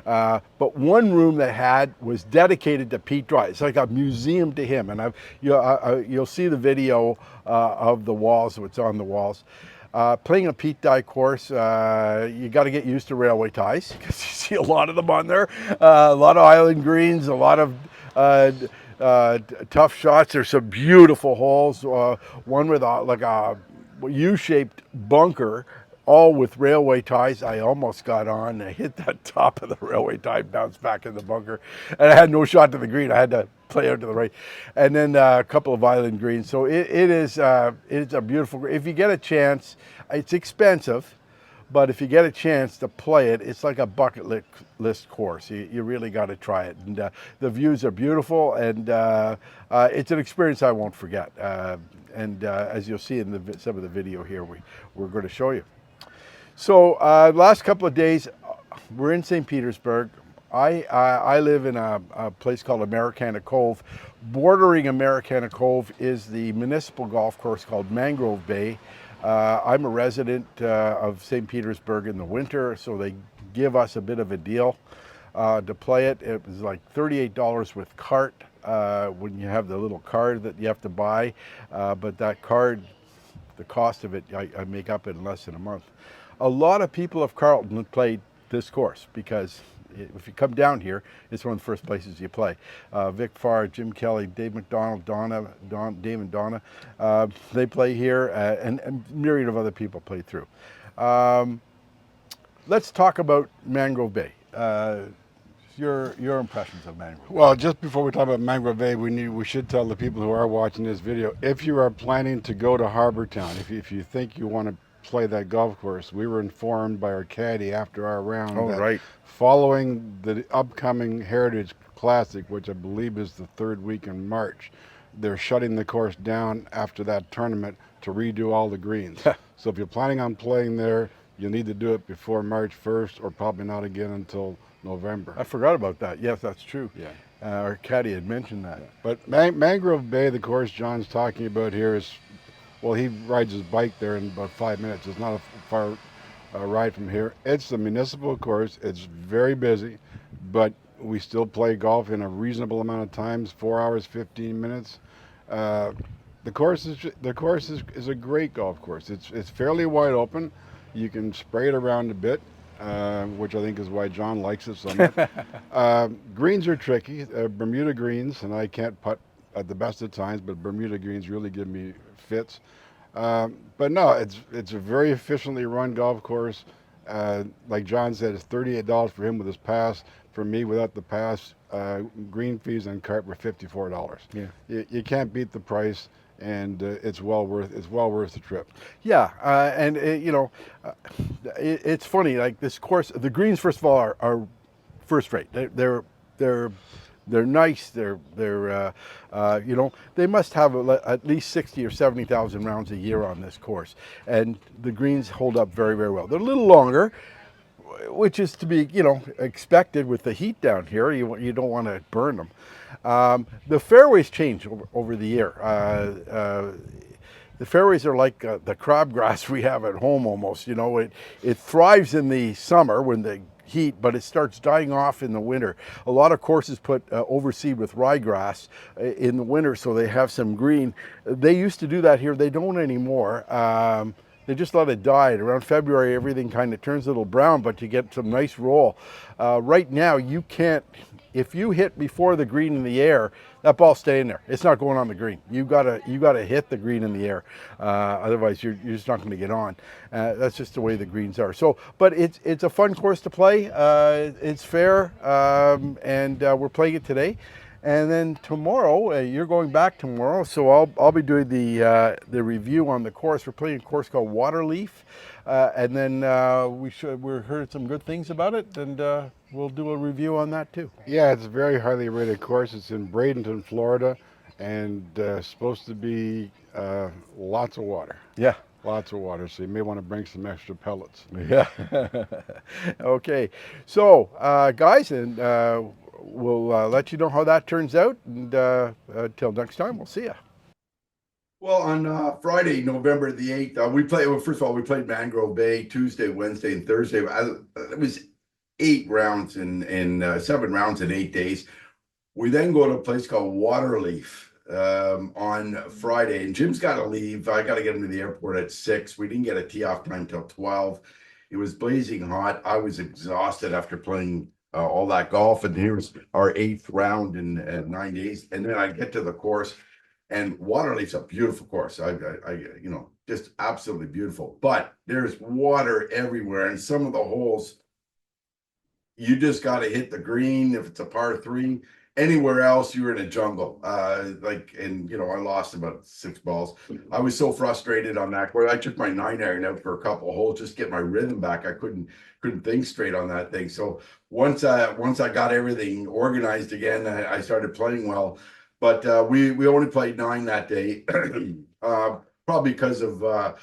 But one room they had was dedicated to Pete Dye. It's like a museum to him, and you'll see the video of the walls, what's on the walls. Playing a Pete Dye course, you got to get used to railway ties because you see a lot of them on there. A lot of island greens, a lot of tough shots. There's some beautiful holes. One with a U-shaped bunker, all with railway ties. I almost got on. I hit that top of the railway tie, bounced back in the bunker, and I had no shot to the green. I had to play out to the right, and then a couple of island greens. So it's a beautiful. If you get a chance, it's expensive, but if you get a chance to play it, it's like a bucket list course. You really got to try it, and the views are beautiful, and it's an experience I won't forget. And as you'll see in some of the video here, we're going to show you. So last couple of days, we're in St. Petersburg. I live in a place called Americana Cove. Bordering Americana Cove is the municipal golf course called Mangrove Bay. I'm a resident of St. Petersburg in the winter, so they give us a bit of a deal to play it. It was like $38 with cart when you have the little card that you have to buy. But that card, the cost of it, I make up in less than a month. A lot of people of Carleton have played this course because if you come down here, it's one of the first places you play. Vic Farr, Jim Kelly, Dave McDonald, Dave and Donna, they play here, and a myriad of other people play through. Let's talk about Mangrove Bay. Your impressions of Mangrove Bay. Well, just before we talk about Mangrove Bay, we should tell the people who are watching this video, if you are planning to go to Harbour Town, if you think you want to play that golf course, we were informed by our caddy after our round that following the upcoming Heritage Classic, which I believe is the 3rd week in March, they're shutting the course down after that tournament to redo all the greens. So if you're planning on playing there, you need to do it before March 1st or probably not again until November. I forgot about that. Yes, that's true. Yeah. Our caddy had mentioned that. But Mangrove Bay, the course John's talking about here, is Well, he rides his bike there in about 5 minutes. It's not a far ride from here. It's the municipal course. It's very busy, but we still play golf in a reasonable amount of times, 4 hours, 15 minutes. The course is a great golf course. It's fairly wide open. You can spray it around a bit, which I think is why John likes it so much. Greens are tricky, Bermuda greens, and I can't putt at the best of times, but Bermuda greens really give me fits. But no, it's a very efficiently run golf course. Like John said, it's $38 for him with his pass. For me, without the pass, green fees and cart were $54. Yeah. You can't beat the price, and it's well worth the trip. Yeah, and it's funny. Like this course, the greens first of all are first rate. They're nice. They must have at least 60 or 70,000 rounds a year on this course, and the greens hold up very, very well. They're a little longer, which is to be, expected with the heat down here. You don't want to burn them. The fairways change over the year. The fairways are like the crabgrass we have at home almost. It thrives in the summer when the heat, but it starts dying off in the winter. A lot of courses put overseed with ryegrass in the winter, so they have some green. They used to do that here. They don't anymore. They just let it die. Around February, everything kind of turns a little brown, but you get some nice roll. Right now, you can't. If you hit before the green in the air, that ball's staying there. It's not going on the green. You gotta hit the green in the air. Otherwise, you're just not going to get on. That's just the way the greens are. So, but it's a fun course to play. It's fair, and we're playing it today. And then tomorrow, you're going back tomorrow, so I'll be doing the review on the course. We're playing a course called Waterleaf, and then we heard some good things about it, and we'll do a review on that too. Yeah, it's a very highly rated course. It's in Bradenton, Florida, and supposed to be lots of water. Yeah. Lots of water, so you may want to bring some extra pellets. Yeah. Okay. So, guys, and we'll let you know how that turns out. And until next time, we'll see you. Well, on Friday, November the 8th, we played. Well, first of all, we played Mangrove Bay Tuesday, Wednesday, and Thursday. It was 8 rounds in 7 rounds in 8 days. We then go to a place called Waterleaf on Friday, and Jim's got to leave. I got to get him to the airport at 6. We didn't get a tee off time till 12. It was blazing hot. I was exhausted after playing all that golf, and here's our 8th round in 9 days. And then I get to the course, and Waterleaf's a beautiful course. I just absolutely beautiful. But there's water everywhere, and some of the holes, you just got to hit the green if it's a par 3. Anywhere else, you're in a jungle. I lost about 6 balls. I was so frustrated on that course. I took my 9-iron out for a couple of holes just to get my rhythm back. I couldn't think straight on that thing. So once I got everything organized again, I started playing well. But we only played 9 that day. Probably because of a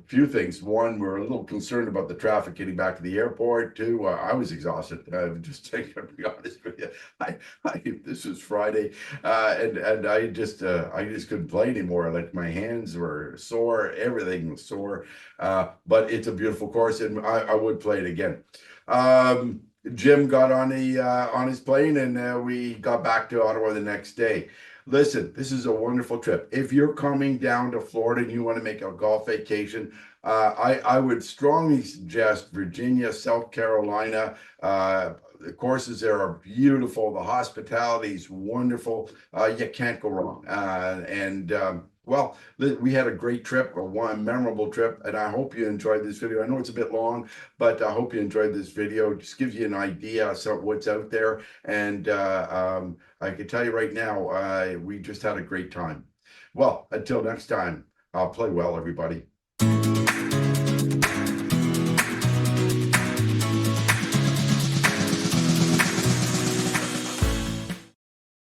few things. One, we're a little concerned about the traffic getting back to the airport. 2, I was exhausted. Just to be honest with you, this was Friday, and I just couldn't play anymore. Like my hands were sore, everything was sore. But it's a beautiful course, and I would play it again. Jim got on his plane, and we got back to Ottawa the next day. Listen, this is a wonderful trip. If you're coming down to Florida and you want to make a golf vacation, I would strongly suggest Virginia, South Carolina. The courses there are beautiful. The hospitality is wonderful. You can't go wrong. Well, we had a great trip, a memorable trip, and I hope you enjoyed this video. I know it's a bit long, but I hope you enjoyed this video. It just gives you an idea of what's out there. And I can tell you right now, we just had a great time. Well, until next time, play well, everybody.